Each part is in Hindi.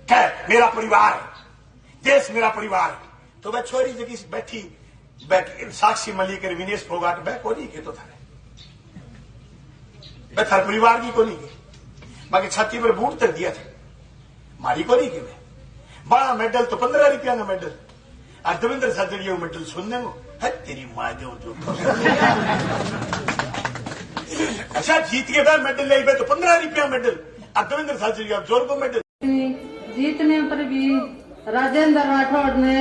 है मेरा परिवार, देश मेरा परिवार। तो वह छोरी जगह बैठी साक्षी मलिक विनेश फोगाट वह को नहीं के तो थारे वह थार परिवार की को नहीं के बाकी छाती पर बूट तक दिया थे मारी को नहीं के मैं बड़ा मेडल तो 15 रुपया का मेडल और देवेंद्र साजड़िया मेडल सुनने को है तेरी माँ जो अच्छा जीत के बाद मेडल ले तो 15 रुपया मेडल और देवेंद्र साजड़िया जोर को मेडल। जीतने पर भी राजेंद्र राठौड़ ने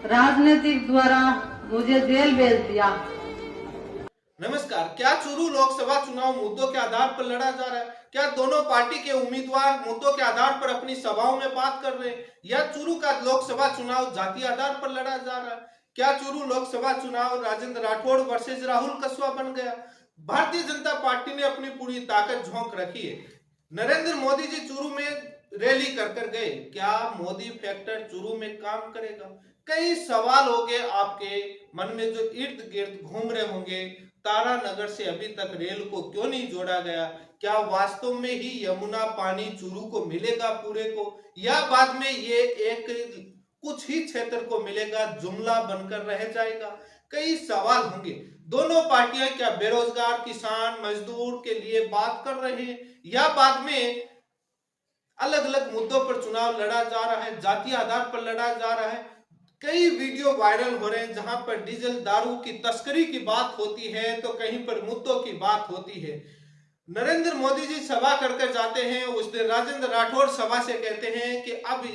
राजनीतिक द्वारा मुझे जेल भेज दिया। नमस्कार। क्या चूरू लोकसभा चुनाव मुद्दों के आधार पर लड़ा जा रहा है? क्या दोनों पार्टी के उम्मीदवार मुद्दों के आधार पर अपनी सभाओं में बात कर रहे हैं या चूरू का लोकसभा चुनाव जातीय आधार पर लड़ा जा रहा है? क्या चूरू लोकसभा चुनाव राजेंद्र राठौड़ वर्सेज राहुल कस्वा बन गया? भारतीय जनता पार्टी ने अपनी पूरी ताकत झोंक रखी है। नरेंद्र मोदी जी चूरू में रैली कर गए। क्या मोदी फैक्टर चूरू में काम करेगा? कई सवाल होंगे आपके मन में जो इर्द गिर्द घूम रहे होंगे। तारा नगर से अभी तक रेल को क्यों नहीं जोड़ा गया? क्या वास्तव में ही यमुना पानी चूरू को मिलेगा पूरे को, या बाद में ये एक कुछ ही क्षेत्र को मिलेगा, जुमला बनकर रह जाएगा? कई सवाल होंगे। दोनों पार्टियां क्या बेरोजगार किसान मजदूर के लिए बात कर रहे हैं या बाद में अलग अलग मुद्दों पर चुनाव लड़ा जा रहा है, जातीय आधार पर लड़ा जा रहा है? कई वीडियो वायरल हो रहे हैं जहां पर डीजल दारू की तस्करी की बात होती है तो कहीं पर मुद्दों की बात होती है। नरेंद्र मोदी जी सभा कर जाते हैं, उस दिन राजेंद्र राठौड़ सभा से कहते हैं कि अब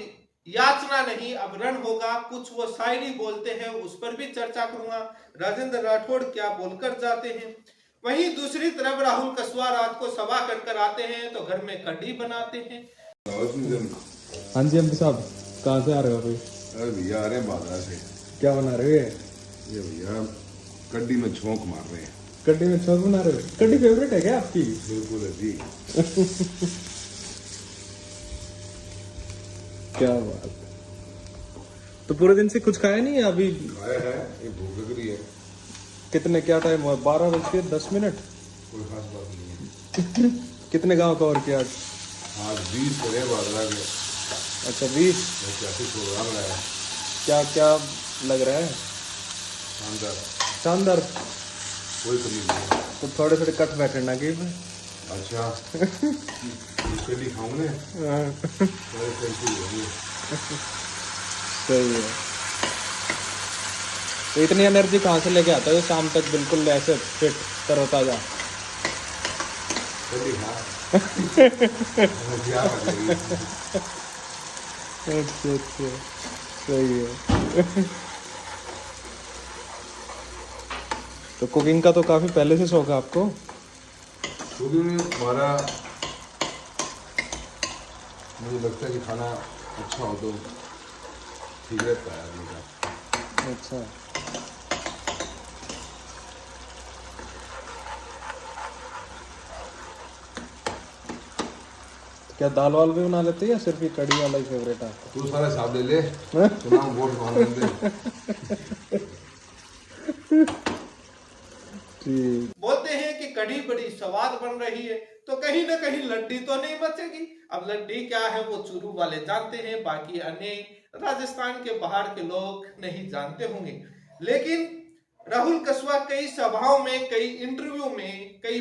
याचना नहीं अब रण होगा। कुछ वो शायरी बोलते हैं, उस पर भी चर्चा करूंगा। राजेंद्र राठौड़ क्या बोलकर जाते हैं? वहीं दूसरी तरफ राहुल कस्वा रात को सभा कर आते हैं तो घर में कढ़ी बनाते हैं। हाँ जी एमपी साहब, कहाँ से आ रहे हो भाई? अरे भैया आ रहे हैं बादरा से। क्या बना रहे हो? ये भैया कड्डी में छोंक मार रहे हैं। कड्डी में छोंक बना रहे हो? कड्डी फेवरेट है क्या आपकी? बिल्कुल है जी। क्या बात। तो पूरे दिन से कुछ खाया नहीं है अभी? खाया है, ये भूख लग रही है। कितने क्या टाइम हुआ? 12:10। कोई खास बात नहीं है। कितने गांव कवर किया आज? आज 20 करे बादरा के। अच्छा 20। 85 प्रोग्राम रहा है। क्या क्या लग रहा है? शानदार शानदार। कोई कमी नहीं है। तो थोड़े थोड़े कट बैठे ना कि अच्छा कड्डी खाऊंगे थोड़े सेल्फी लेंगे। सही है। तो इतनी एनर्जी कहाँ से लेके आता है शाम तक बिल्कुल ऐसे फिट तरोताजा? कड्डी खा क्या अच्छा सही है। तो कुकिंग का तो काफी पहले से शौक है आपको? कुकिंग हमारा मुझे लगता है कि खाना अच्छा हो तो ठीक रहता है आदमी का। अच्छा। क्या दाल वाल भी बना लेते हैं या सिर्फ ये कड़ी वाला ही फेवरेट है? तू सारे साहब ले ले तो नाम वोट मांग लेते। बोलते हैं कि कढ़ी बड़ी स्वाद बन रही है तो कहीं ना कहीं लड्डी तो नहीं बचेगी। अब लड्डी क्या है वो चूरू वाले जानते हैं, बाकी अन्य राजस्थान के बाहर के लोग नहीं जानते होंगे। लेकिन राहुल कस्वा कई सभाओं में, कई इंटरव्यू में, कई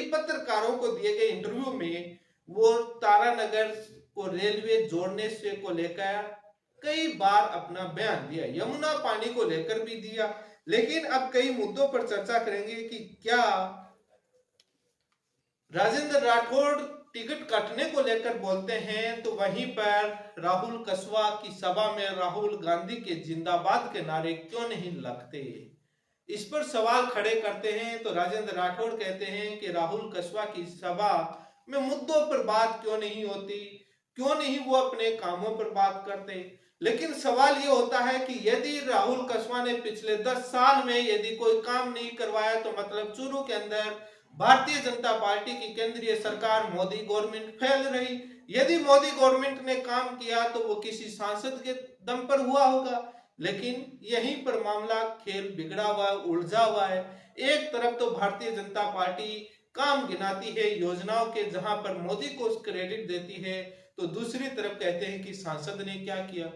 पत्रकारों को दिए गए इंटरव्यू में वो तारानगर को रेलवे जोड़ने से को लेकर कई बार अपना बयान दिया, यमुना पानी को लेकर भी दिया। लेकिन अब कई मुद्दों पर चर्चा करेंगे कि क्या राजेंद्र राठौड़ टिकट काटने को लेकर बोलते हैं तो वहीं पर राहुल कस्वा की सभा में राहुल गांधी के जिंदाबाद के नारे क्यों नहीं लगते? इस पर सवाल खड़े करते हैं तो राजेंद्र राठौड़ कहते हैं कि राहुल कस्वा की सभा में मुद्दों पर बात क्यों नहीं होती, क्यों नहीं वो अपने कामों पर बात करते। लेकिन सवाल ये होता है कि यदि राहुल कस्वा ने पिछले 10 साल में यदि कोई काम नहीं करवाया तो मतलब चूरू के अंदर भारतीय जनता पार्टी की केंद्रीय सरकार मोदी गवर्नमेंट फैल रही। यदि मोदी गवर्नमेंट ने काम किया तो वो किसी सांसद के दम पर हुआ होगा। लेकिन यहीं पर मामला खेल बिगड़ा हुआ है, उलझा हुआ है। एक तरफ तो भारतीय जनता पार्टी काम गिनाती है योजनाओं के, जहां पर मोदी को क्रेडिट देती है, तो दूसरी तरफ कहते हैं कि सांसद ने क्या किया।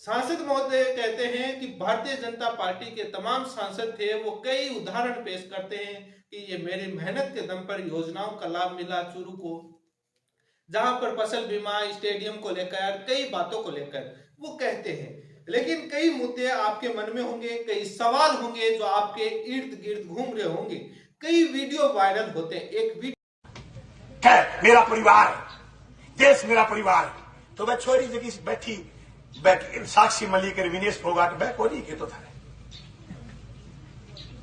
सांसद महोदय कहते हैं कि भारतीय जनता पार्टी के तमाम सांसद थे वो कई उदाहरण पेश करते हैं कि ये मेरी मेहनत के दम पर योजनाओं का लाभ मिला चूरू को, जहां पर फसल बीमा, स्टेडियम को लेकर कई बातों को लेकर वो कहते हैं। लेकिन कई मुद्दे आपके मन में होंगे, कई सवाल होंगे जो आपके इर्द गिर्द घूम रहे होंगे, कई वीडियो वायरल होते हैं। एक वीडियो है मेरा परिवार, देश मेरा परिवार, तो वह छोरी जगह से बैठी साक्षी मलिक विनेश फोगाट वह को नहीं के तो थारे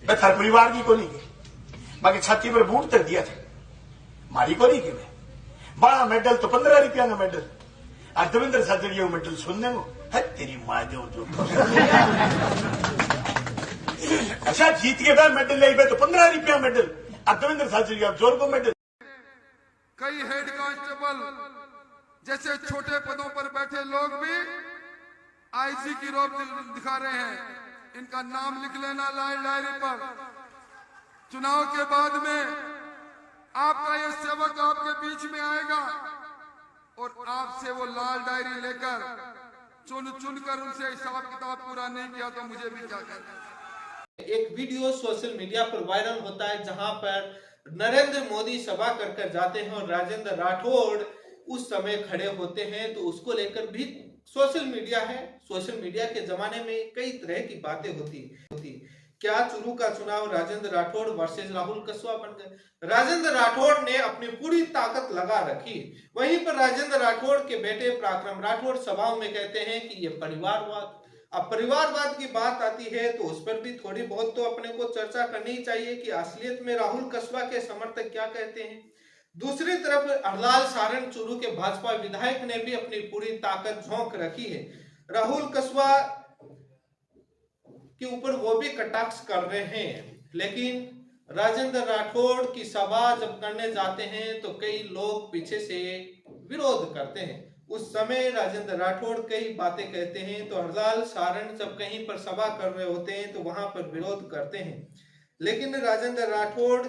वह थार परिवार की को नहीं के बाकी छाती पर बूट तक दिया था मारी को नहीं के मैं बड़ा मेडल तो 15 रुपया का मेडल और देवेंद्र साजड़िया मेडल सुनने को है तेरी माँ जो अच्छा जीत के बाद मेडल ले तो 15 रुपया मेडल और देवेंद्र साजड़िया जोर को मेडल। कई हेड कांस्टेबल जैसे छोटे पदों पर बैठे लोग भी आईजी की रोब दिखा रहे हैं। इनका नाम लिख लेना लाल डायरी पर। चुनाव के बाद में आपका ये सेवक आपके बीच में आएगा और आपसे वो लाल डायरी लेकर चुन कर उनसे हिसाब किताब पूरा नहीं किया तो मुझे भी क्या करना। एक वीडियो सोशल मीडिया पर वायरल होता है जहां पर नरेंद्र मोदी सभा कर जाते हैं और राजेंद्र राठौड़ उस समय खड़े होते हैं, तो उसको लेकर भी सोशल मीडिया है। सोशल मीडिया के जमाने में कई तरह की बातें होती। क्या चूरू का चुनाव राजेंद्र राठौड़ वर्सेस राहुल कसवा बन गए? राजेंद्र राठौड़ ने अपनी पूरी ताकत लगा रखी। वहीं पर राजेंद्र राठौड़ के बेटे पराक्रम राठौड़ सभाओं में कहते हैं कि ये परिवारवाद। अब परिवारवाद की बात आती है तो उस पर भी थोड़ी बहुत तो अपने को चर्चा करनी चाहिए कि असलियत में राहुल कसवा के समर्थक क्या कहते हैं। दूसरी तरफ हरलाल सारण चूरू के भाजपा विधायक ने भी अपनी पूरी ताकत झोंक रखी है। राहुल कसवा के ऊपर वो भी कटाक्ष कर रहे हैं, लेकिन राजेंद्र राठौड़ की सभा जब करने जाते हैं तो कई लोग पीछे से विरोध करते हैं। उस समय राजेंद्र राठौड़ कई बातें कहते हैं तो हरलाल सारण जब कहीं पर सभा कर रहे होते हैं तो वहां पर विरोध करते हैं। लेकिन राजेंद्र राठौड़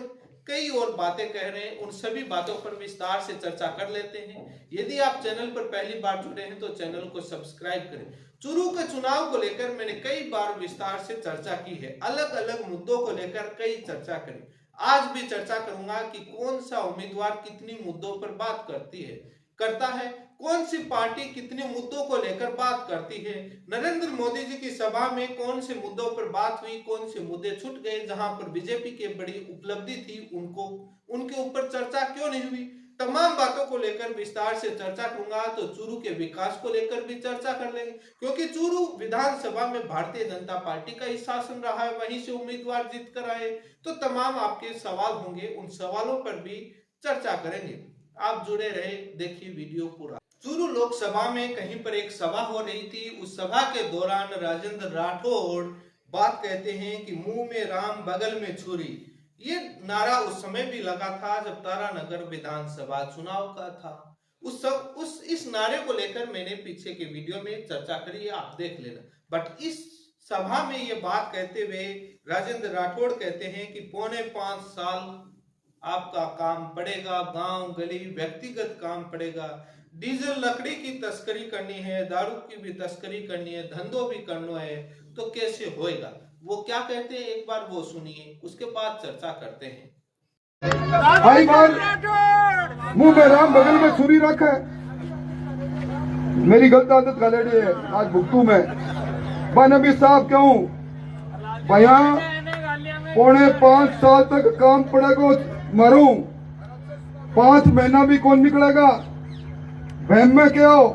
कई और बातें कह रहे हैं, उन सभी बातों पर विस्तार से चर्चा कर लेते हैं। यदि आप चैनल पर पहली बार जुड़े हैं तो चैनल को सब्सक्राइब करें। चूरू के चुनाव को लेकर मैंने कई बार विस्तार से चर्चा की है, अलग अलग मुद्दों को लेकर कई चर्चा करी। आज भी चर्चा करूंगा कि कौन सा उम्मीदवार कितनी मुद्दों पर बात करता है, कौन सी पार्टी कितने मुद्दों को लेकर बात करती है। नरेंद्र मोदी जी की सभा में कौन से मुद्दों पर बात हुई, कौन से मुद्दे छूट गए, जहां पर बीजेपी की बड़ी उपलब्धि थी उनके ऊपर चर्चा क्यों नहीं हुई। तमाम बातों को लेकर विस्तार से चर्चा करूंगा। तो चूरू के विकास को लेकर भी चर्चा कर लेंगे, क्योंकि चूरू विधानसभा में भारतीय जनता पार्टी का ही शासन रहा है, वहीं से उम्मीदवार जीत कर आए। तो तमाम आपके सवाल होंगे, उन सवालों पर भी चर्चा करेंगे। आप जुड़े रहे, देखिए वीडियो पूरा। चूरू लोकसभा में कहीं पर एक सभा हो रही थी। उस सभा के दौरान राजेंद्र राठौड़ बात कहते हैं कि मुंह में राम बगल में छुरी। ये नारा उस समय भी लगा था जब तारानगर विधानसभा चुनाव का था। इस नारे को लेकर मैंने पीछे के वीडियो में चर्चा करी है, आप देख लेना। बट इस सभा में ये बात कहते हुए राजेंद्र राठौड़ कहते हैं कि 4.5 साल आपका काम पड़ेगा, गांव गली व्यक्तिगत काम पड़ेगा। डीजल लकड़ी की तस्करी करनी है, दारू की भी तस्करी करनी है, धंधों भी करना है, तो कैसे होएगा? वो क्या कहते हैं एक बार वो सुनिए, उसके बाद चर्चा करते हैं। भाई बार मुंह में राम बगल में छुरी रखा है। मेरी गलत आदत गलेड़ी है, आज भुगतू मैं। नबी साहब क्यों भैया 4.5 साल तक काम पड़ेगा, मरूं 5 महीना भी कौन निकलेगा। वहम में क्या हो,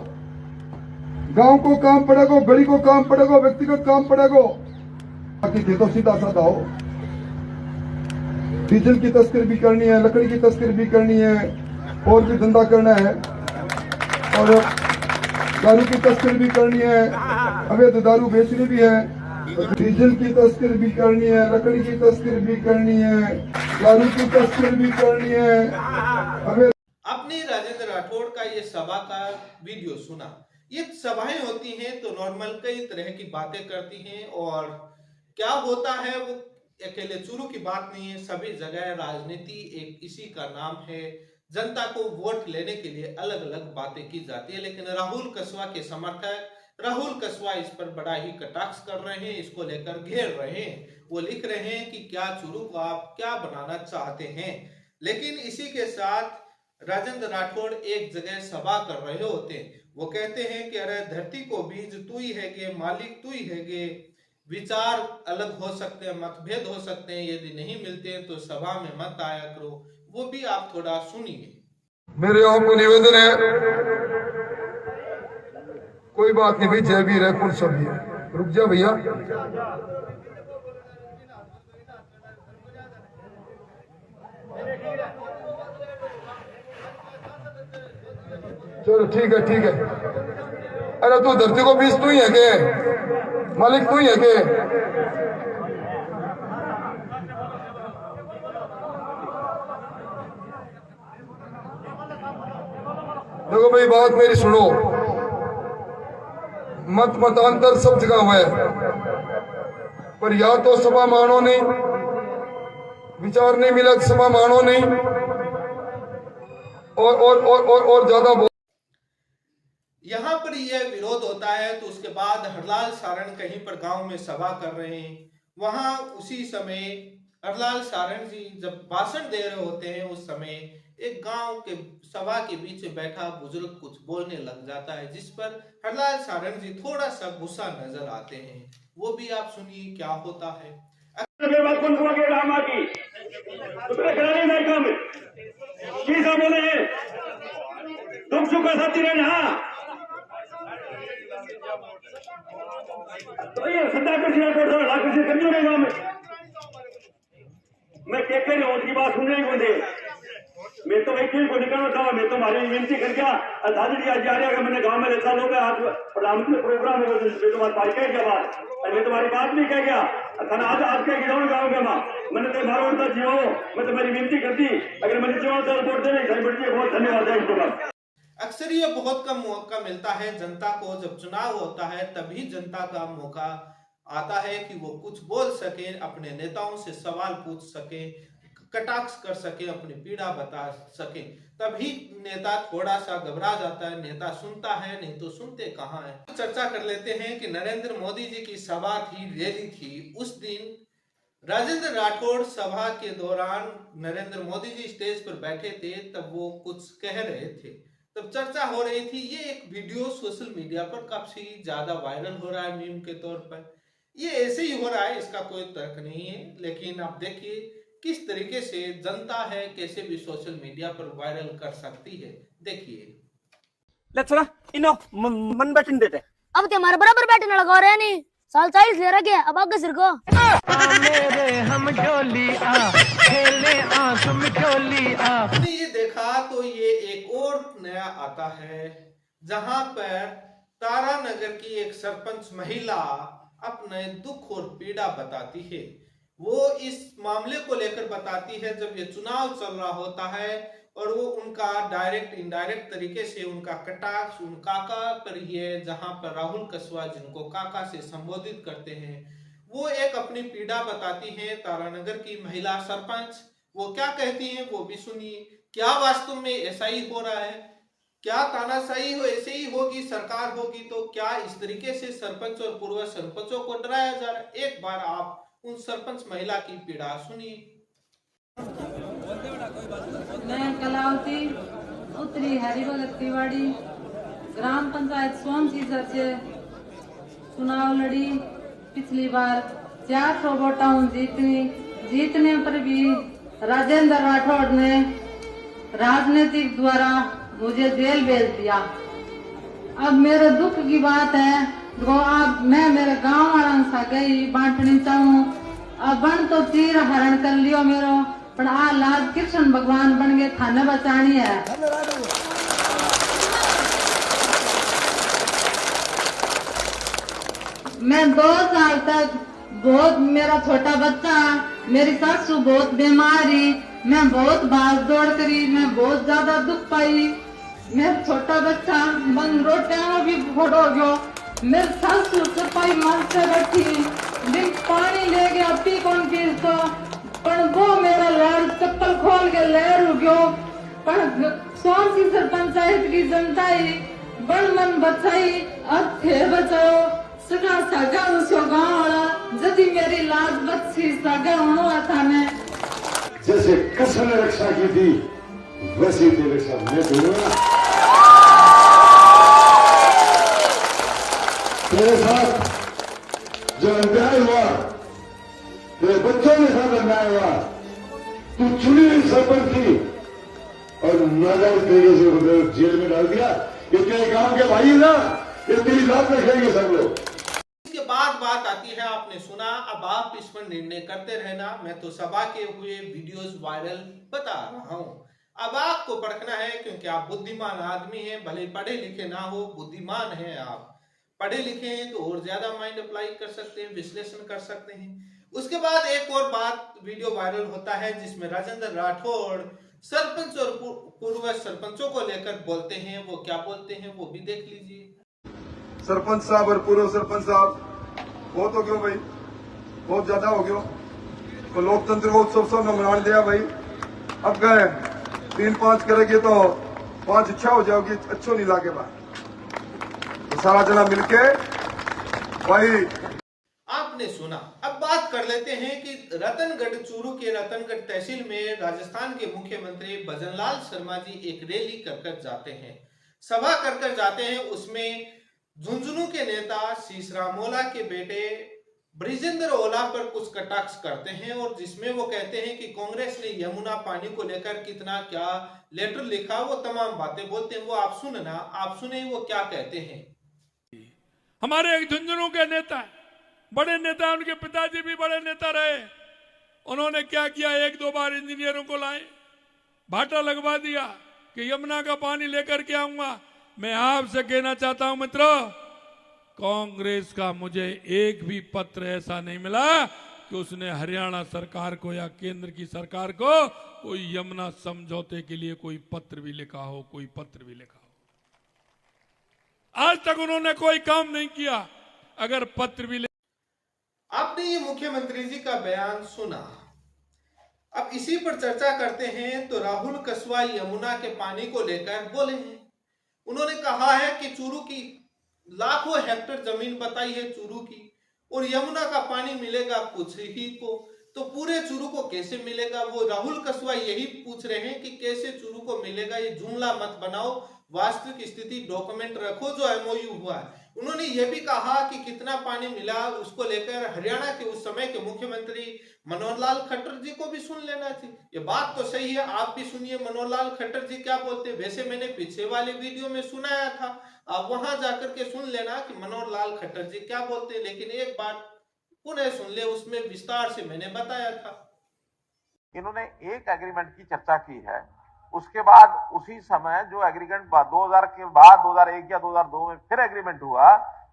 गांव को काम पड़ेगा, गली को काम पड़ेगा, व्यक्तिगत काम पड़ेगा। बाकी थे तो सीधा साधा हो। डीजल की तस्करी भी करनी है, लकड़ी की तस्करी भी करनी है, और भी धंधा करना है, और दारू की तस्करी भी करनी है, अवैध दारू बेचनी भी है, डीजल की तस्करी भी करनी है, लकड़ी की तस्करी भी करनी है, दारू की तस्करी भी करनी है, अवैध। आपने राजेंद्र राठौड़ का ये सभा का वीडियो सुना। ये सभाएं होती हैं तो नॉर्मल कई तरह की बातें करती हैं, और क्या होता है वो अकेले चूरू की बात नहीं है, सभी जगह राजनीति एक इसी का नाम है। जनता को वोट लेने के लिए अलग अलग बातें की जाती है। लेकिन राहुल कसवा के समर्थक राहुल कसवा इस पर बड़ा ही कटाक्ष कर रहे हैं, इसको लेकर घेर रहे हैं। वो लिख रहे हैं कि क्या चुरू को आप क्या बनाना चाहते हैं। लेकिन इसी के साथ राजेंद्र राठौड़ एक जगह सभा कर रहे होते हैं। वो कहते हैं कि अरे धरती को बीज तू ही है गे, मालिक तू ही है गे, विचार अलग हो सकते हैं, मतभेद हो सकते हैं, यदि नहीं मिलते हैं तो सभा में मत आया करो। वो भी आप थोड़ा सुनिए। मेरे आपको निवेदन है, कोई बात नहीं भाई, जय भी है कुल सब भी है। रुक जा भैया, चलो ठीक है ठीक है। अरे तू धरती को बीज तू ही है के, मालिक तू ही है के। देखो भाई बात मेरी सुनो, मत मतांतर सब जगह हुआ है, पर या तो सभा मानो नहीं, विचार नहीं मिला सभा मानो नहीं, और ज्यादा यहाँ पर यह विरोध होता है तो उसके बाद हरलाल सारण कहीं पर गांव में सभा कर रहे हैं। वहां उसी समय हरलाल सारण जी जब भाषण दे रहे होते हैं उस समय एक गांव के सभा के बीच में बैठा बुजुर्ग कुछ बोलने लग जाता है, जिस पर हरलाल सारण जी थोड़ा सा गुस्सा नजर आते हैं। वो भी आप सुनिए क्या होता है। दुख सुख का साथी रहना तो ये सदा गाँव में मैं क्या कर रहा हूँ, उसकी बात सुन रही हूँ। मैं तो वही को निकलना था, मैं तो हमारी विनती कर गया दादी जी आज जा रहा मैंने गांव में रहता लोग आज प्रधानमंत्री प्रोग्राम है, मैं तुम्हारी बात कह गया बात, मैं तुम्हारी बात भी कह गया आज कह गया गाँव में माँ मैंने तो मारो उनका जीवो, मैं तुम्हारी विनती करती अगर मैंने जीवन तो रिपोर्ट देने बहुत धन्यवाद है इसको। अक्सर ये बहुत कम मौका मिलता है जनता को, जब चुनाव होता है तभी जनता का मौका आता है कि वो कुछ बोल सके, अपने नेताओं से सवाल पूछ सके, कटाक्ष कर सके, अपनी पीड़ा बता सके। तभी नेता थोड़ा सा घबरा जाता है, नेता सुनता है, नहीं तो सुनते कहाँ है। चर्चा कर लेते हैं कि नरेंद्र मोदी जी की सभा थी, रैली थी, उस दिन राजेंद्र राठौड़ सभा के दौरान नरेंद्र मोदी जी स्टेज पर बैठे थे, तब वो कुछ कह रहे थे, तब चर्चा हो रही थी। ये एक वीडियो सोशल मीडिया पर काफी ज्यादा वायरल हो रहा है मीम के तौर पर। ये ऐसे ही हो रहा है, इसका कोई तर्क नहीं है, लेकिन आप देखिए किस तरीके से जनता है कैसे भी सोशल मीडिया पर वायरल कर सकती है। देखिए ले छोड़ा इनो मन बैठने देते, अब ते हमारे बराबर बैठने लगा रहे नहीं, साल 40 ले रखे अब आगे सिर को मेरे हम डोली आ खेले आ तुम डोली आ। आपने ये देखा तो ये एक और नया आता है, जहां पर तारानगर की एक सरपंच महिला अपने दुख और पीड़ा बताती है। वो इस मामले को लेकर बताती है जब ये चुनाव चल रहा होता है और वो उनका डायरेक्ट इनडायरेक्ट तरीके से उनका कटाक्ष उन काका पर ही है, जहां पर राहुल कसवा जिनको काका से संबोधित करते हैं, वो एक अपनी पीड़ा बताती है। तारानगर की महिला सरपंच वो क्या कहती हैं वो भी सुनिए। क्या वास्तव में ऐसा ही हो रहा है? क्या तानाशाही हो ऐसे ही होगी, सरकार होगी तो क्या इस तरीके से सरपंच और पूर्व सरपंचों को डराया जा रहा है? एक बार आप उन सरपंच महिला की पीड़ा सुनिए। मैं कलावती उत्तरी हरिभगत तिवाड़ी ग्राम पंचायत सोमसीसर से चुनाव लड़ी। पिछली बार 400 वोटां जीतने पर भी राजेंद्र राठौड़ ने राजनीतिक द्वारा मुझे जेल भेज दिया। अब मेरे दुख की बात है तो अब मैं मेरे गांव वाला सा गई बांटनी चाहूँ। अब बन तो तीर हरण कर लियो मेरो, पर आ लाज कृष्ण भगवान बन गए थाने बचानी है। मैं 2 साल तक बहुत मेरा छोटा बच्चा, मेरी सासू बहुत बीमारी, मैं बहुत भाग दौड़ करी, मैं बहुत ज्यादा दुख पाई। मेरा छोटा बच्चा बन रोटियां भी फोड़ो गयो, मेरे सासू सफाई मारते बैठी, दिन पानी ले गया पी कौन पी तो, पर वो मेरा लाड़ चप्पल खोल के ले गयो। पर सोन सीसर पंचायत की जनता ही बन मन बचाई अब थे बचाओ सगा सगा उसो गाँव वाला जदी मेरी लाज बच्ची सगा होना था मैं जैसे कृष्ण ने रक्षा की थी वैसी तेरी रक्षा मैं करूंगा। तेरे साथ जो अन्याय हुआ, तेरे बच्चों के साथ अन्याय हुआ, तू चुनी हुई सरपंच थी और नाजायज तरीके से उन्हें जेल में डाल दिया। ये तेरे गांव के भाई ना, ये तेरी बात रखेंगे सब लोग। इसके बाद बात आती है, आपने सुना, अब आप इस पर निर्णय करते रहना। मैं तो सभा के हुए वीडियोस वायरल बता रहा हूं, अब आपको परखना है, क्योंकि आप बुद्धिमान आदमी हैं, भले पढ़े लिखे ना हो, बुद्धिमान हैं आप। पढ़े लिखे हैं तो और ज्यादा माइंड अप्लाई कर सकते हैं, विश्लेषण कर सकते हैं। उसके बाद एक और बात वीडियो वायरल होता है जिसमें राजेंद्र राठौड़ सरपंच और पूर्व सरपंचों को लेकर बोलते हैं। वो क्या बोलते हैं वो भी देख लीजिए। सरपंच साहब और पूर्व सरपंच साहब, बहुत हो गयो भाई, बहुत ज्यादा हो गयो। तो लोकतंत्र को उत्सव सब ने मना दिया भाई। अब गए 3-5 करेंगे तो 5 इच्छा हो जाओगी, अच्छो नहीं लागे बात। तो सारा जना मिलके भाई। आपने सुना। अब बात कर लेते हैं कि रतनगढ़, चूरू के रतनगढ़ तहसील में राजस्थान के मुख्यमंत्री भजनलाल शर्मा जी एक रैली कर जाते हैं, सभा कर जाते हैं। उसमें झुंझुनू के नेता शीश रामोला के बेटे ब्रिजेंद्र ओला पर कुछ कटाक्ष करते हैं और जिसमें वो कहते हैं कि कांग्रेस ने यमुना पानी को लेकर कितना क्या लेटर लिखा, वो तमाम बातें बोलते हैं। वो आप सुनना, आप सुने वो क्या कहते हैं। हमारे एक झुंझुनू के नेता, बड़े नेता, उनके पिताजी भी बड़े नेता रहे। उन्होंने क्या किया, 1-2 बार इंजीनियरों को लाए, भाटा लगवा दिया कि यमुना का पानी लेकर के आऊंगा। मैं आपसे कहना चाहता हूं मित्रों, कांग्रेस का मुझे एक भी पत्र ऐसा नहीं मिला कि उसने हरियाणा सरकार को या केंद्र की सरकार को कोई यमुना समझौते के लिए कोई पत्र भी लिखा हो, कोई पत्र भी लिखा हो। आज तक उन्होंने कोई काम नहीं किया। अगर पत्र भी आपने ये मुख्यमंत्री जी का बयान सुना। अब इसी पर चर्चा करते हैं तो राहुल कसवा यमुना के पानी को लेकर बोले हैं। उन्होंने कहा है कि चूरू की लाखों हेक्टेयर जमीन बताई है चूरू की, और यमुना का पानी मिलेगा कुछ ही को, तो पूरे चूरू को कैसे मिलेगा। वो राहुल कसवा यही पूछ रहे हैं कि कैसे चूरू को मिलेगा। ये जुमला मत बनाओ, वास्तविक स्थिति डॉक्यूमेंट रखो जो एमओयू हुआ है। उन्होंने ये भी कहा कि कितना पानी मिला उसको लेकर हरियाणा के उस समय के मुख्यमंत्री मनोहर लाल खट्टर जी को भी सुन लेना चाहिए। ये बात तो सही है, आप भी सुनिए मनोहर लाल खट्टर जी क्या बोलते हैं। वैसे मैंने पीछे वाले वीडियो में सुनाया था, आप वहां जाकर के सुन लेना कि मनोहर लाल खट्टर जी क्या बोलते हैं। लेकिन एक बात पुनः सुन ले, उसमें विस्तार से मैंने बताया था। इन्होंने एक एग्रीमेंट की चर्चा की है, उसके बाद उसी समय जो एग्रीमेंट 2000 के बाद 2001 या 2002 में फिर एग्रीमेंट हुआ,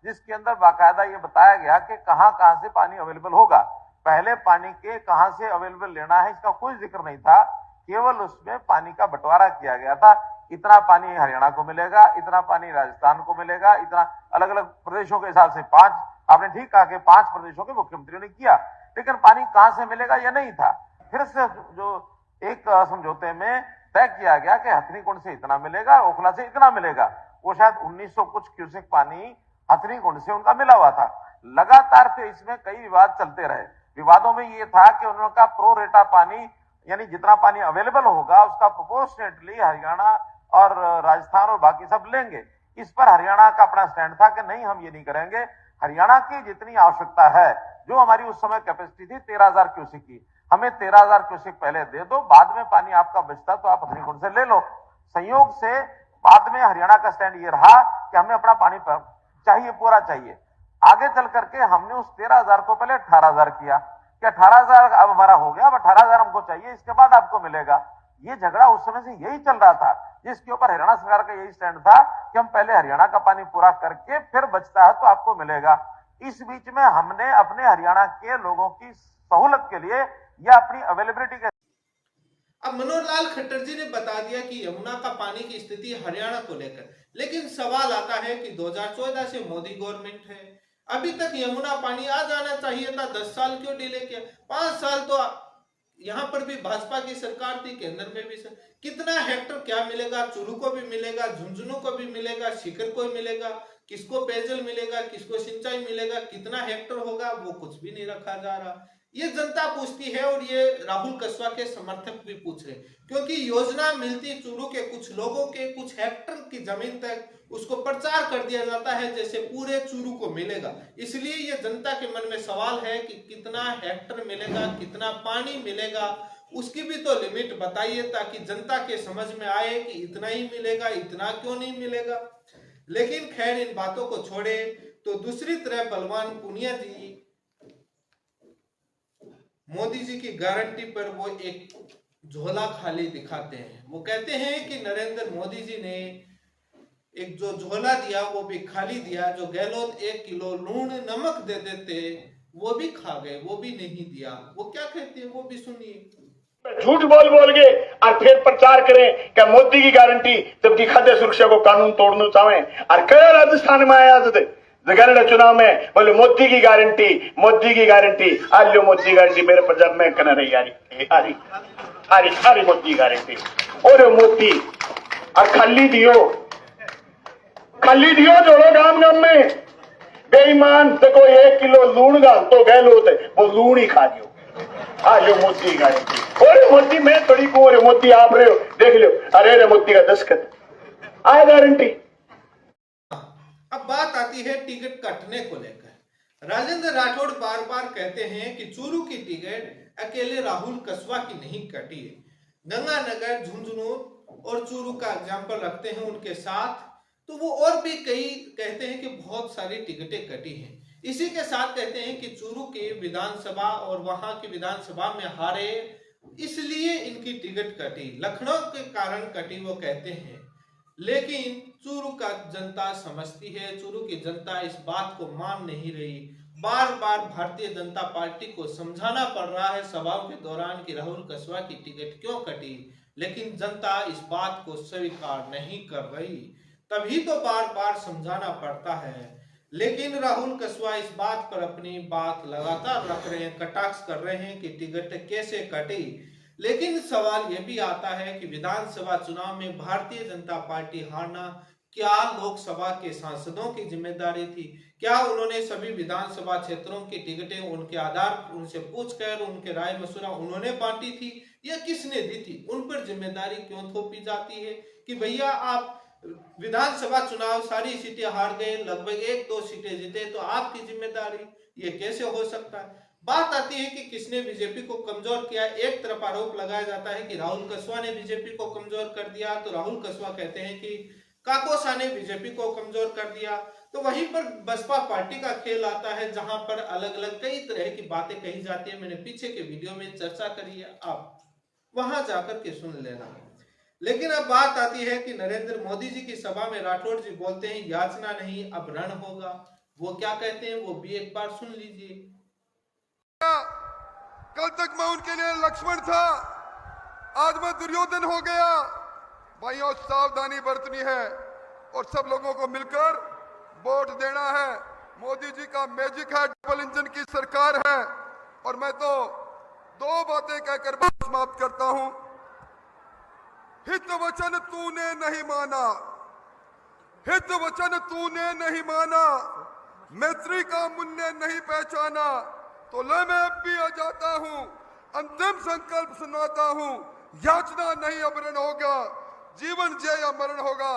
जिसके अंदर बाकायदा ये बताया गया कि कहां से पानी अवेलेबल होगा। पहले पानी के कहां से अवेलेबल लेना है इसका कोई जिक्र नहीं था, केवल उसमें पानी का बंटवारा किया गया था। इतना पानी हरियाणा को मिलेगा, इतना पानी राजस्थान को मिलेगा, इतना अलग अलग प्रदेशों के हिसाब से 5, आपने ठीक कहा कि 5 प्रदेशों के मुख्यमंत्रियों ने किया। लेकिन पानी कहां से मिलेगा यह नहीं था। फिर से जो एक समझौते में तय किया गया कि हथनीकुंड से इतना मिलेगा, ओखला से इतना मिलेगा। वो शायद 1900 कुछ क्यूसेक पानी हथनीकुंड से उनका मिला हुआ था। लगातार फिर इसमें कई विवाद चलते रहे। विवादों में ये था कि उनका प्रो रेटा पानी, यानी जितना पानी अवेलेबल होगा उसका प्रोपोर्शनेटली हरियाणा और राजस्थान और बाकी सब लेंगे। इस पर हरियाणा का अपना स्टैंड था कि नहीं, हम ये नहीं करेंगे। हरियाणा की जितनी आवश्यकता है, जो हमारी उस समय कैपेसिटी थी 13,000 क्यूसेक की, हमें 13,000 क्यूसेक पहले दे दो, बाद में पानी आपका बचता तो आप हथनीकुंड से ले लो। संयोग से बाद में हरियाणा का स्टैंड ये रहा कि हमें अपना पानी चाहिए, पूरा चाहिए। आगे चल करके हमने उस 13,000 को पहले 18,000 किया कि 18,000 अब हमारा हो गया, अब 18,000 हमको चाहिए, इसके बाद आपको मिलेगा। ये झगड़ा उस समय से यही चल रहा था, जिसके ऊपर हरियाणा सरकार का यही स्टैंड था कि हम पहले हरियाणा का पानी पूरा करके फिर बचता है तो आपको मिलेगा। इस बीच में हमने अपने हरियाणा के लोगों की सहूलत के लिए या अपनी अवेलेबिलिटी के, अब मनोहर लाल खट्टर जी ने बता दिया कि यमुना का पानी की स्थिति हरियाणा को लेकर। लेकिन सवाल आता है कि 2014 से मोदी गवर्नमेंट है, अभी तक यमुना पानी आ जाना चाहिए था, 10 साल क्यों डिले किया। 5 साल तो यहाँ पर भी भाजपा की सरकार थी, केंद्र में भी कितना हेक्टर क्या मिलेगा, चूरू को भी मिलेगा, झुंझुनू को भी मिलेगा, सीकर को मिलेगा, किसको पेयजल मिलेगा, किसको सिंचाई मिलेगा, कितना हेक्टर होगा, वो कुछ भी नहीं रखा जा रहा। ये जनता पूछती है और ये राहुल कसवा के समर्थक भी पूछ रहे, क्योंकि योजना मिलती चूरू के कुछ लोगों के कुछ हेक्टर की जमीन तक, उसको प्रचार कर दिया जाता है जैसे पूरे चूरू को मिलेगा। इसलिए ये जनता के मन में सवाल है कि कितना हेक्टर मिलेगा, कितना पानी मिलेगा, उसकी भी तो लिमिट बताइए, ताकि जनता के समझ में आए कि इतना ही मिलेगा, इतना क्यों नहीं मिलेगा। लेकिन खैर, इन बातों को छोड़े तो दूसरी तरफ बलवान पूनिया जी मोदी जी की गारंटी पर वो एक झोला खाली दिखाते हैं। वो कहते हैं कि नरेंद्र मोदी जी ने एक जो झोला दिया वो भी खाली दिया, जो गहलोत 1 किलो लूण नमक दे देते वो भी खा गए, वो भी नहीं दिया। वो क्या कहते हैं वो भी सुनिए। झूठ बोल बोल के और फिर प्रचार करें कि मोदी की गारंटी, जबकि खाद्य सुरक्षा को कानून तोड़ना चाहे। और कई राजस्थान में आया जगह चुनाव में बोले मोदी की गारंटी, मोदी की गारंटी, आज लो मोदी की गारंटी मेरे पंजाब में कहना रही यारी हारी मोदी गारंटी और मोदी और खाली दियो जोड़ो गांव गांव में बेईमान तो कोई 1 किलो लूण गाल तो गए लो वो लूण ही खा दियो। आज मोदी गारंटी और मोदी मैं थोड़ी को मोदी आप रहे हो देख लो, अरे मोदी का दस्तखत आए गारंटी। अब बात आती है टिकट कटने को लेकर। राजेंद्र राठौड़ बार बार कहते हैं कि चूरू की टिकट अकेले राहुल कसवा की नहीं कटी है। गंगानगर, झुंझुनू और चूरू का एग्जाम्पल रखते हैं उनके साथ, तो वो और भी कई कहते हैं कि बहुत सारी टिकटें कटी हैं। इसी के साथ कहते हैं कि चूरू की विधानसभा और वहां की विधानसभा में हारे, इसलिए इनकी टिकट कटी, लखनऊ के कारण कटी वो कहते हैं। लेकिन चूरू का जनता समझती है, चूरू की जनता इस बात को मान नहीं रही। बार बार भारतीय जनता पार्टी को समझाना पड़ रहा है सभाओं के दौरान कि राहुल कसवा की टिकट क्यों कटी, लेकिन जनता इस बात को स्वीकार नहीं कर रही। तभी तो बार बार समझाना पड़ता है। लेकिन राहुल कसवा इस बात पर अपनी बात लगातार रख रहे हैं, कटाक्ष कर रहे हैं कि टिकट कैसे कटी। लेकिन सवाल यह भी आता है कि विधानसभा चुनाव में भारतीय जनता पार्टी हारना क्या लोकसभा के सांसदों की जिम्मेदारी थी? क्या उन्होंने सभी विधानसभा क्षेत्रों की टिकटें उनके आधार उनसे पूछकर उनके राय मशुरा उन्होंने बांटी थी या किसने दी थी? उन पर जिम्मेदारी क्यों थोपी जाती है कि भैया आप विधानसभा चुनाव सारी सीटें हार गए, लगभग 1-2 सीटें जीते, तो आपकी जिम्मेदारी? ये कैसे हो सकता है? बात आती है कि किसने बीजेपी को कमजोर किया। एक तरफ आरोप लगाया जाता है कि राहुल कसवा ने बीजेपी को कमजोर कर दिया, तो राहुल कसवा कहते हैं कि काकोसा ने बीजेपी को कमजोर कर दिया। तो वहीं पर बसपा पार्टी का खेल आता है, जहां पर अलग अलग कई तरह की बातें कही जाती है। मैंने पीछे के वीडियो में चर्चा करी है, आप वहां जाकर के सुन लेना। लेकिन अब बात आती है कि नरेंद्र मोदी जी की सभा में राठौड़ जी बोलते हैं याचना नहीं अब रण होगा। वो क्या कहते हैं वो भी एक बार सुन लीजिए। कल तक मैं उनके लिए लक्ष्मण था, आज मैं दुर्योधन हो गया। भाइयों, सावधानी बरतनी है और सब लोगों को मिलकर वोट देना है। मोदी जी का मैजिक है, डबल इंजन की सरकार है। और मैं तो 2 बातें कहकर बात समाप्त करता हूं। हित वचन तूने नहीं माना, हित वचन तूने नहीं माना, मैत्री का मूल्य नहीं पहचाना, तो ले मैं अब भी आ जाता हूं, अंतिम संकल्प सुनाता हूं, याचना नहीं अब रण होगा, जीवन जय या मरण होगा।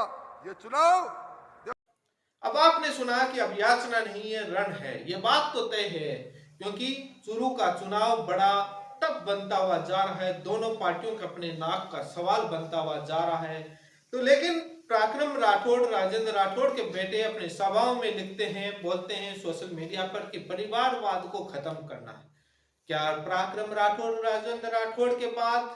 ये चुनाव अब आपने सुना कि अब याचना नहीं है, रण है। ये बात तो तय है, क्योंकि चूरू का चुनाव बड़ा टफ बनता हुआ जा रहा है। दोनों पार्टियों के अपने नाक का सवाल बनता हुआ जा रहा है। तो लेकिन पराक्रम राठौड़, राजेंद्र राठौड़ के बेटे अपने सभाओं में लिखते हैं, बोलते हैं सोशल मीडिया पर कि परिवारवाद को खत्म करना है। क्या पराक्रम राठौड़, राजेंद्र राठौड़ के बाद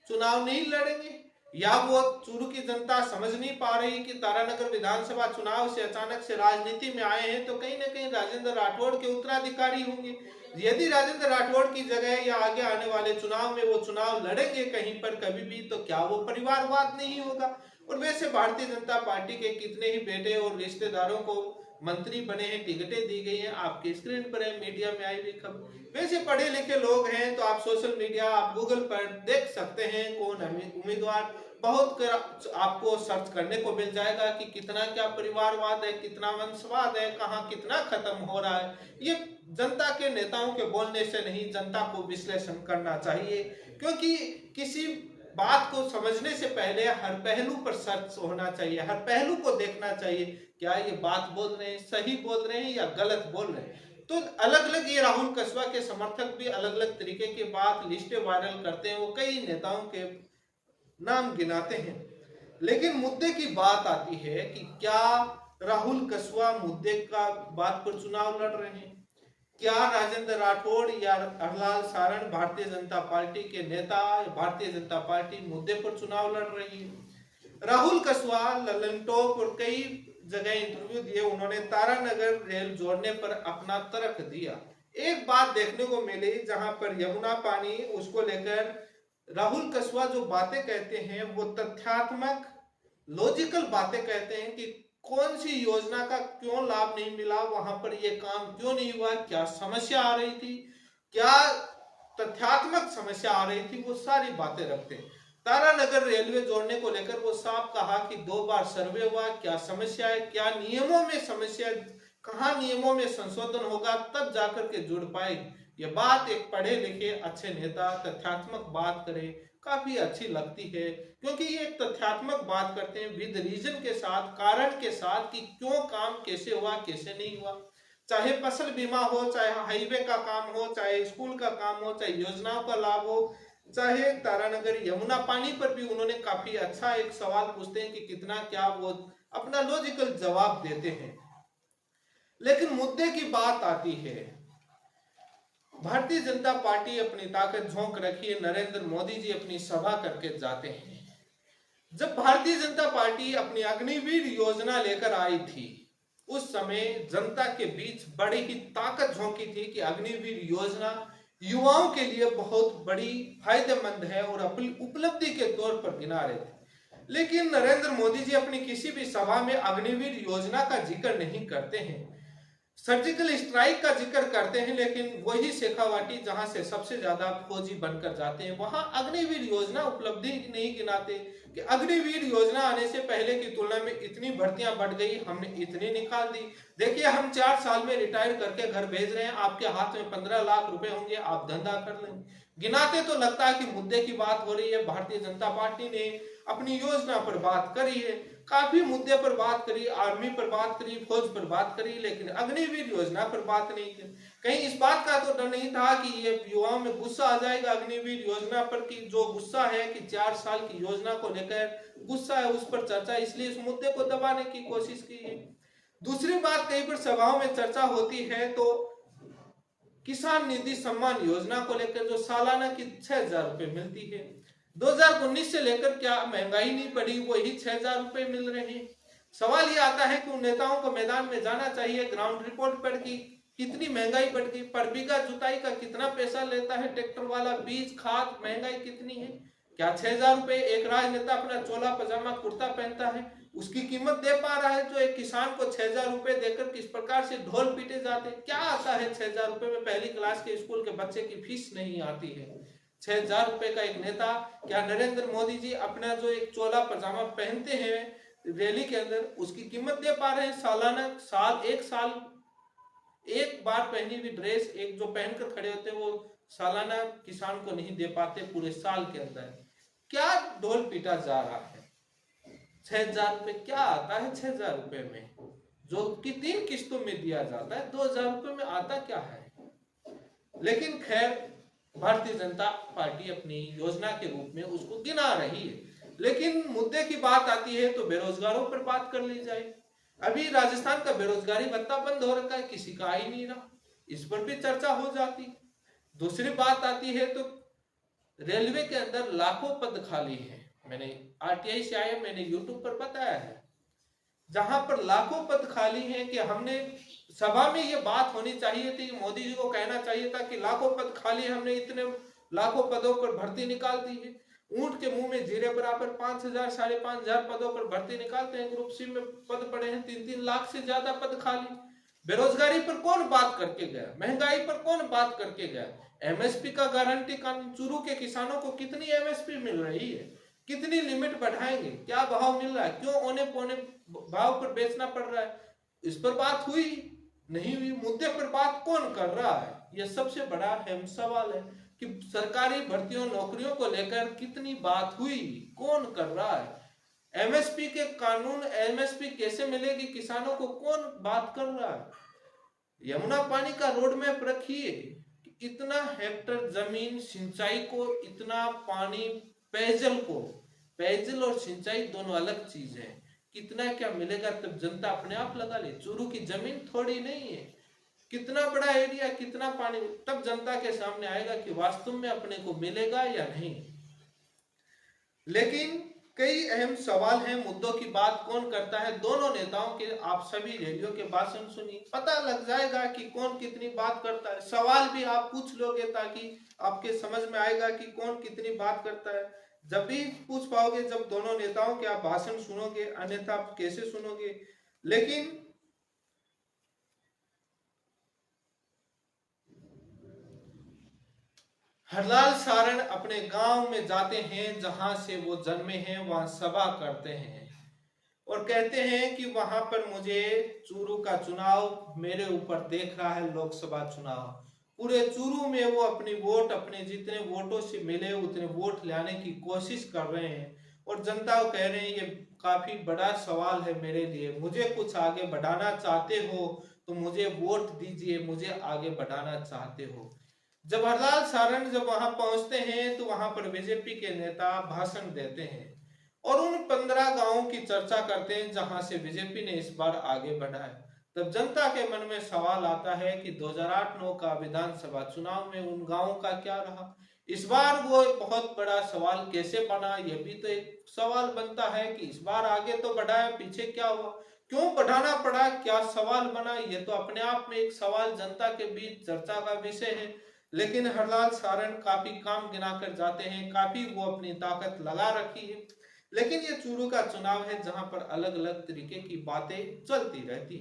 चुनाव नहीं लड़ेंगे? या वो चूरू की जनता समझ नहीं पा रही कि तारानगर विधानसभा चुनाव से अचानक से राजनीति में आए हैं तो कहीं ना कहीं राजेंद्र राठौड़ के उत्तराधिकारी होंगे। यदि राजेंद्र राठौड़ की जगह या आगे आने वाले चुनाव में वो चुनाव लड़ेंगे कहीं पर कभी भी, तो क्या वो परिवारवाद नहीं होगा? और वैसे भारतीय जनता पार्टी के कितने ही बेटे और रिश्तेदारों को मंत्री बने हैं, टिकटें दी गई हैं, आपकी स्क्रीन पर है, मीडिया में आई हुई खबर। वैसे पढ़े लिखे लोग हैं तो आप सोशल मीडिया, आप गूगल पर देख सकते हैं कौन उम्मीदवार, बहुत आपको सर्च करने को मिल जाएगा कि कितना क्या परिवारवाद है, कितना वंशवाद है, कहाँ कितना खत्म हो रहा है। ये जनता के नेताओं के बोलने से नहीं, जनता को विश्लेषण करना चाहिए, क्योंकि किसी बात को समझने से पहले हर पहलू पर सर्च होना चाहिए, हर पहलू को देखना चाहिए, क्या ये बात बोल रहे हैं, सही बोल रहे हैं या गलत बोल रहे हैं। तो अलग अलग ये राहुल कसवा के समर्थक भी अलग अलग तरीके की बात, लिस्टें वायरल करते हैं, वो कई नेताओं के नाम गिनाते हैं। लेकिन मुद्दे की बात आती है कि क्या राहुल कसवा मुद्दे का बात पर चुनाव लड़ रहे हैं? क्या राजेंद्र राठौड़ या हरलाल सारण भारतीय जनता पार्टी के नेता, भारतीय जनता पार्टी मुद्दे पर चुनाव लड़ रही है? राहुल कसवा लल्लनटॉप और कई जगह इंटरव्यू दिए, उन्होंने तारानगर रेल जोड़ने पर अपना तर्क दिया। एक बात देखने को मिली जहां पर यमुना पानी, उसको लेकर राहुल कसवा जो बातें कहते हैं वो तथ्यात्मक लॉजिकल बातें कहते हैं कि कौन सी योजना का क्यों लाभ नहीं मिला, वहां पर ये काम क्यों नहीं हुआ, क्या समस्या आ रही थी, क्या तथ्यात्मक समस्या आ रही थी, वो सारी बातें रखते हैं। तारानगर रेलवे जोड़ने को लेकर वो साफ कहा कि 2 बार सर्वे हुआ, क्या समस्या है, क्या नियमों में समस्या, कहाँ नियमों में संशोधन होगा, तब जाकर के जुड़ पाएगी। ये बात एक पढ़े लिखे अच्छे नेता तथ्यात्मक बात करे, काफी अच्छी लगती है, क्योंकि ये एक तथ्यात्मक बात करते हैं विद रीजन के साथ, कारण के साथ कि क्यों काम कैसे हुआ, कैसे नहीं हुआ। चाहे फसल बीमा हो, चाहे हाईवे का काम हो, चाहे स्कूल का काम हो, चाहे योजनाओं का लाभ हो, चाहे तारानगर यमुना पानी पर भी उन्होंने काफी अच्छा एक सवाल पूछते हैं कि कितना क्या, वो अपना लॉजिकल जवाब देते हैं। लेकिन मुद्दे की बात आती है, भारतीय जनता पार्टी अपनी ताकत झोंक रखी है, नरेंद्र मोदी जी अपनी सभा करके जाते हैं। जब भारतीय जनता पार्टी अपनी अग्निवीर योजना लेकर आई थी, उस समय जनता के बीच बड़ी ही ताकत झोंकी थी कि अग्निवीर योजना युवाओं के लिए बहुत बड़ी फायदेमंद है और अपनी उपलब्धि के तौर पर गिना रहे थे। लेकिन नरेंद्र मोदी जी अपनी किसी भी सभा में अग्निवीर योजना का जिक्र नहीं करते हैं, सर्जिकल स्ट्राइक का जिक्र करते हैं, लेकिन वही शेखावाटी जहां से सबसे ज्यादा फौजी बनकर जाते हैं, वहां अग्निवीर योजना उपलब्धि नहीं गिनाते कि अग्निवीर योजना आने से पहले की तुलना में इतनी भर्तियां बढ़ गई, हमने इतनी निकाल दी। देखिए, हम 4 साल में रिटायर करके घर भेज रहे हैं, आपके हाथ में 15 लाख रुपए होंगे, आप धंधा कर लेंगे। गिनाते तो लगता है कि मुद्दे की बात हो रही है, भारतीय जनता पार्टी ने अपनी योजना पर बात करी है, काफी मुद्दे पर बात करी, आर्मी पर बात करी, फौज पर बात करी, लेकिन अग्निवीर योजना पर बात नहीं की। कहीं इस बात का तो डर नहीं था कि ये युवाओं में गुस्सा आ जाएगा अग्निवीर योजना पर, कि जो गुस्सा है कि 4 साल की योजना को लेकर गुस्सा है, उस पर चर्चा, इसलिए इस मुद्दे को दबाने की कोशिश की है। दूसरी बात, कहीं पर सभाओं में चर्चा होती है तो किसान निधि सम्मान योजना को लेकर जो सालाना की 6,000 रुपए मिलती है, 2019 से लेकर क्या महंगाई नहीं बढ़ी, वही 6,000 रुपए मिल रहे हैं। सवाल ये आता है कि उन नेताओं को मैदान में जाना चाहिए, ग्राउंड रिपोर्ट पर कि कितनी महंगाई बढ़ गई, पर बीघा जुताई का कितना पैसा लेता है ट्रैक्टर वाला, बीज खाद महंगाई कितनी है, क्या 6,000 रुपए एक राजनेता अपना चोला पजामा कुर्ता पहनता है उसकी कीमत दे पा रहा है, जो एक किसान को 6,000 रुपए देकर किस प्रकार से ढोल पीटे जाते, क्या आता है 6,000 रुपए में? पहली क्लास के स्कूल के बच्चे की फीस नहीं आती है। 6,000 रुपए का एक नेता, क्या नरेंद्र मोदी जी अपना जो एक चोला पजामा पहनते हैं रैली के अंदर, उसकी कीमत दे पा रहे हैं? सालाना एक बार पहनी हुई ड्रेस एक जो पहनकर खड़े होते हैं, वो सालाना किसान को नहीं दे पाते पूरे साल के अंदर। क्या ढोल पीटा जा रहा है? 6,000 रुपए क्या आता है 6,000 रुपए में, जो कि 3 किस्तों में दिया जाता है, 2,000 रुपए में आता क्या है? लेकिन खैर, भारतीय जनता पार्टी अपनी योजना के रूप में उसको गिना रही है। लेकिन मुद्दे की बात आती है तो बेरोजगारों पर बात कर ली जाए। अभी राजस्थान का बेरोजगारी भत्ता बंद हो रखा है, किसी का आ ही नहीं रहा, इस पर भी चर्चा हो जाती। दूसरी बात आती है तो रेलवे के अंदर लाखों पद खाली हैं, मैंने आरटीआई से आया, मैंने यूट्यूब पर बताया है, जहां पर लाखों पद खाली हैं कि हमने सभा में ये बात होनी चाहिए थी, मोदी जी को कहना चाहिए था कि लाखों पद खाली, हमने इतने लाखों पदों पर भर्ती निकाल दी है। ऊंट के मुंह में जीरे बराबर 5,000 5,500 पदों पर भर्ती निकालते हैं। ग्रुप सी में पद पड़े हैं 3-3 लाख से ज्यादा पद खाली। बेरोजगारी पर कौन बात करके गया, महंगाई पर कौन बात करके गया, एमएसपी का गारंटी कानून, चूरू के किसानों को कितनी एमएसपी मिल रही है, कितनी लिमिट बढ़ाएंगे, क्या भाव मिल रहा है, क्यों औने पौने भाव पर बेचना पड़ रहा है, इस पर बात हुई नहीं हुई। मुद्दे पर बात कौन कर रहा है, यह सबसे बड़ा अहम सवाल है कि सरकारी भर्तियों नौकरियों को लेकर कितनी बात हुई, कौन कर रहा है। एमएसपी के कानून, एमएसपी कैसे मिलेगी किसानों को, कौन बात कर रहा है। यमुना पानी का रोड मैप रखिए, इतना हेक्टर जमीन सिंचाई को, इतना पानी पेयजल को, पेयजल और सिंचाई दोनों अलग चीज है, कितना क्या मिलेगा तब जनता अपने आप लगा ले। चूरू की जमीन थोड़ी नहीं है, कितना बड़ा एरिया, कितना पानी, तब जनता के सामने आएगा कि वास्तव में अपने को मिलेगा या नहीं। लेकिन कई अहम सवाल हैं, मुद्दों की बात कौन करता है, दोनों नेताओं के आप सभी रैलियों के भाषण सुनिए, पता लग जाएगा कि कौन कितनी बात करता है। सवाल भी आप पूछ लोगे ताकि आपके समझ में आएगा कि कौन कितनी बात करता है। जब भी पूछ पाओगे जब दोनों नेताओं के आप भाषण सुनोगे, अन्यथा आप कैसे सुनोगे। लेकिन हरलाल सारण अपने गांव में जाते हैं जहां से वो जन्मे हैं, वहां सभा करते हैं और कहते हैं कि वहां पर मुझे चूरू का चुनाव मेरे ऊपर देख रहा है, लोकसभा चुनाव। पूरे चूरू में वो अपनी वोट, अपने जितने वोटों से मिले उतने वोट लाने की कोशिश कर रहे हैं और जनता को कह रहे हैं ये काफी बड़ा सवाल है मेरे लिए, मुझे कुछ आगे बढ़ाना चाहते हो तो मुझे वोट दीजिए, मुझे आगे बढ़ाना चाहते हो। जब हरलाल सारण जब वहां पहुंचते हैं तो वहां पर बीजेपी के नेता भाषण देते हैं और उन 15 गांवों की चर्चा करते हैं जहां से बीजेपी ने इस बार आगे बढ़ा है। तब जनता के मन में सवाल आता है कि 2008-9 का विधानसभा चुनाव में उन गांवों का क्या रहा, इस बार वो बहुत बड़ा सवाल कैसे बना, यह भी तो एक सवाल बनता है कि इस बार आगे तो बढ़ाया, पीछे क्या हुआ, क्यों बढ़ाना पड़ा, क्या सवाल बना, यह तो अपने आप में एक सवाल जनता के बीच चर्चा का विषय है। लेकिन हरलाल सारण काफी काम गिना कर जाते हैं, काफी वो अपनी ताकत लगा रखी है। लेकिन ये चूरू का चुनाव है जहां पर अलग अलग तरीके की बातें चलती रहती,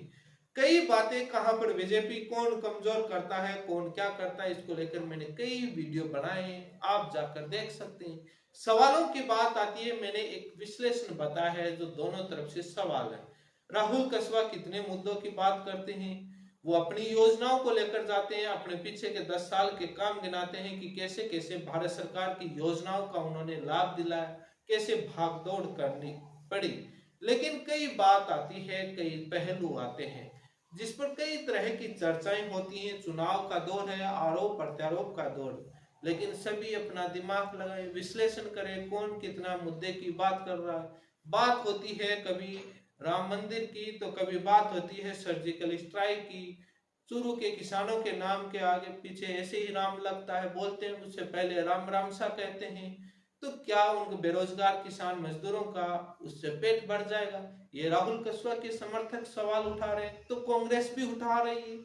कई बातें, कहां पर बीजेपी कौन कमजोर करता है, कौन क्या करता है, इसको लेकर मैंने कई वीडियो बनाए हैं, आप जाकर देख सकते हैं। सवालों की बात आती है, मैंने एक विश्लेषण बताया है जो दोनों तरफ से सवाल है। राहुल कसवा कितने मुद्दों की बात करते हैं, वो अपनी योजनाओं को लेकर जाते हैं, अपने पीछे के 10 साल के काम गिनाते हैं कि कैसे कैसे भारत सरकार की योजनाओं का उन्होंने लाभ दिलाया, कैसे भागदौड़ करनी पड़ी। लेकिन कई बात आती है, कई पहलू आते हैं जिस पर कई तरह की चर्चाएं होती हैं। चुनाव का दौर है, आरोप प्रत्यारोप का दौर, लेकिन सभी अपना दिमाग लगाए, विश्लेषण करें कौन कितना मुद्दे की बात कर रहा है। बात होती है कभी राम मंदिर की, तो कभी बात होती है सर्जिकल स्ट्राइक की। चूरू के किसानों के नाम के आगे पीछे ऐसे ही राम लगता है, बोलते हैं उससे पहले राम राम सा कहते हैं, तो क्या उन बेरोजगार किसान मजदूरों का उससे पेट भर जाएगा। ये राहुल कसवा के समर्थक सवाल उठा रहे हैं, तो कांग्रेस भी उठा रही है।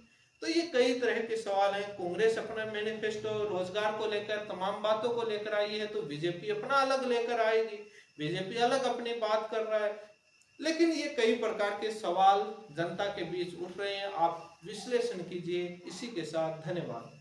तो ये कई तरह के सवाल हैं। कांग्रेस अपना मैनिफेस्टो रोजगार को लेकर तमाम बातों को लेकर आई है, तो बीजेपी अपना अलग लेकर आएगी, बीजेपी अलग अपनी बात कर रहा है। लेकिन ये कई प्रकार के सवाल जनता के बीच उठ रहे हैं, आप विश्लेषण कीजिए। इसी के साथ धन्यवाद।